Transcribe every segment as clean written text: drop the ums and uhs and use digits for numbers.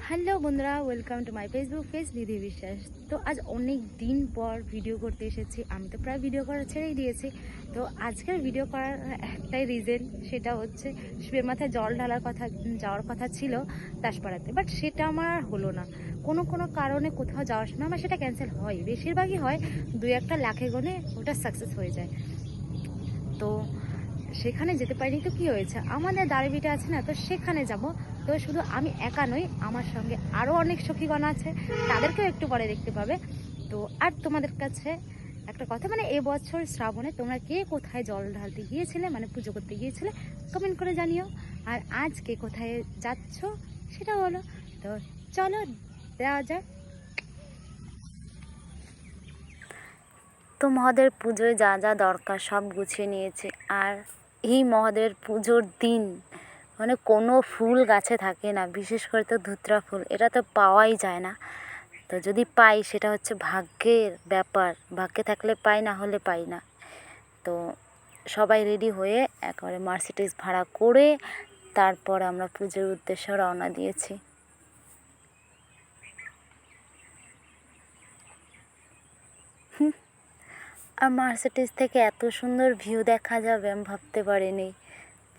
Hello বন্ধুরা, welcome to my Facebook page Nidhi Biswas. তো আজ অনেক দিন পর ভিডিও করতে এসেছি। আমি তো প্রায় ভিডিও করা ছেড়েই দিয়েছি। তো আজকের ভিডিও করার একটাই রিজন, সেটা হচ্ছে শিবের মাথায় জল ঢালার কথা যাওয়ার কথা ছিল দাসপাড়াতে, বাট সেটা আমার আর হলো না। কোনো কোনো কারণে কোথাও যাওয়ার সময় আমার সেটা ক্যান্সেল হয়, বেশিরভাগই হয়, 2-1টা লাখে গনে ওটা সাকসেস হয়ে যায়। তো সেখানে যেতে পারিনি। তো কী হয়েছে, আমাদের দাঁড়িবিটা আছে না, তো সেখানে যাব। তো শুধু আমি একা নই, আমার সঙ্গে আরও অনেক সখীগণ আছে, তাদেরকেও একটু পরে দেখতে পাবে। তো আর তোমাদের কাছে একটা কথা, মানে এবছর শ্রাবণে তোমরা কে কোথায় জল ঢালতে গিয়েছিলে, মানে পুজো করতে গিয়েছিলে, কমেন্ট করে জানিও। আর আজ কে কোথায় যাচ্ছ সেটা বলো। তো চলো দেওয়া যাক। তো মহাদেবের পুজোয় যা যা দরকার সব গুছিয়ে নিয়েছি। আর এই মহাদেবের পুজোর দিন মানে কোনো ফুল গাছে থাকে না, বিশেষ করে তো ধুতরা ফুল, এটা তো পাওয়াই যায় না। তো যদি পাই সেটা হচ্ছে ভাগ্যের ব্যাপার, ভাগ্যে থাকলে পাই, না হলে পাই না। তো সবাই রেডি হয়ে একেবারে মার্সিডিজ ভাড়া করে তারপর আমরা পুজোর উদ্দেশ্যে রওনা দিয়েছি। আর মার্সিডিজ থেকে এত সুন্দর ভিউ দেখা যাবে আমি ভাবতে পারিনি।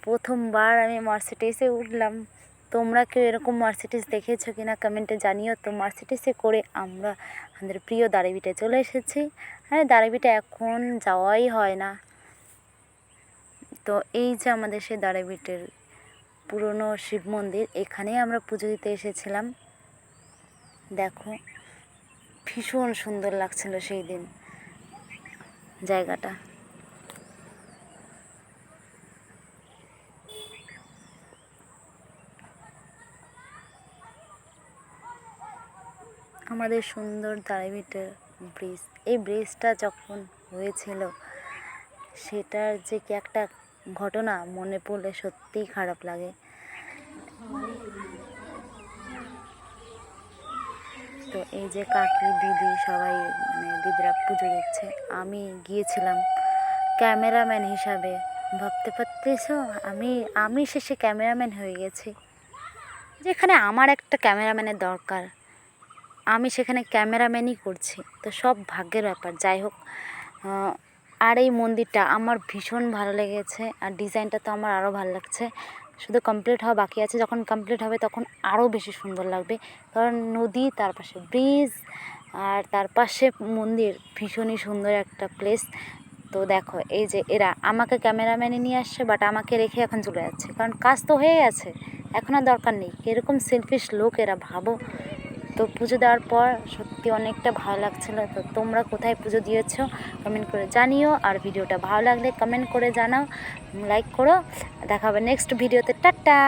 প্রথমবার আমি মার্সিডিজে উঠলাম। তোমরা কেউ এরকম মার্সিডিজ দেখেছো কি না কমেন্টে জানিও। তো মার্সিডিজে করে আমরা আমাদের প্রিয় দাঁড়িবিটে চলে এসেছি। আর দাঁড়িবিটে এখন যাওয়াই হয় না। তো এই যে আমাদের সেই দাঁড়িবিটের পুরনো শিব মন্দির, এখানেই আমরা পুজো দিতে এসেছিলাম। দেখো ভীষণ সুন্দর লাগছিল সেই দিন জায়গাটা। আমাদের সুন্দর দাঁড়িবিটের ব্রিজ, এই ব্রিজটা যখন হয়েছিল সেটার যে কি একটা ঘটনা মনে পড়লে সত্যিই খারাপ লাগে। তো এই যে কাকি দিদি সবাই, মানে দিদিরা পুজো দিচ্ছে, আমি গিয়েছিলাম ক্যামেরাম্যান হিসাবে। ভাবতে পারতেছো, আমি শেষে ক্যামেরাম্যান হয়ে গেছি। যেখানে আমার একটা ক্যামেরাম্যানের দরকার, আমি সেখানে ক্যামেরাম্যানই করছি। তো সব ভাগ্যের ব্যাপার, যাই হোক। আর এই মন্দিরটা আমার ভীষণ ভালো লেগেছে, আর ডিজাইনটা তো আমার আরও ভালো লাগছে। শুধু কমপ্লিট হওয়া বাকি আছে, যখন কমপ্লিট হবে তখন আরও বেশি সুন্দর লাগবে। কারণ নদী, তার পাশে ব্রিজ, আর তার পাশে মন্দির, ভীষণই সুন্দর একটা প্লেস। তো দেখো এই যে এরা আমাকে ক্যামেরাম্যানে নিয়ে আসছে, বাট আমাকে রেখে এখন চলে যাচ্ছে, কারণ কাজ তো হয়ে গেছে, এখন আর দরকার নেই। এরকম সেলফিশ লোক এরা, ভাবো। তো পুজো দেওয়ার পর সত্যি অনেকটা ভালো লাগছিলো। তো তোমরা কোথায় পুজো দিয়েছো কমেন্ট করে জানিও। আর ভিডিওটা ভালো লাগলে কমেন্ট করে জানাও, লাইক করো। দেখা হবে নেক্সট ভিডিওতে। টাটা।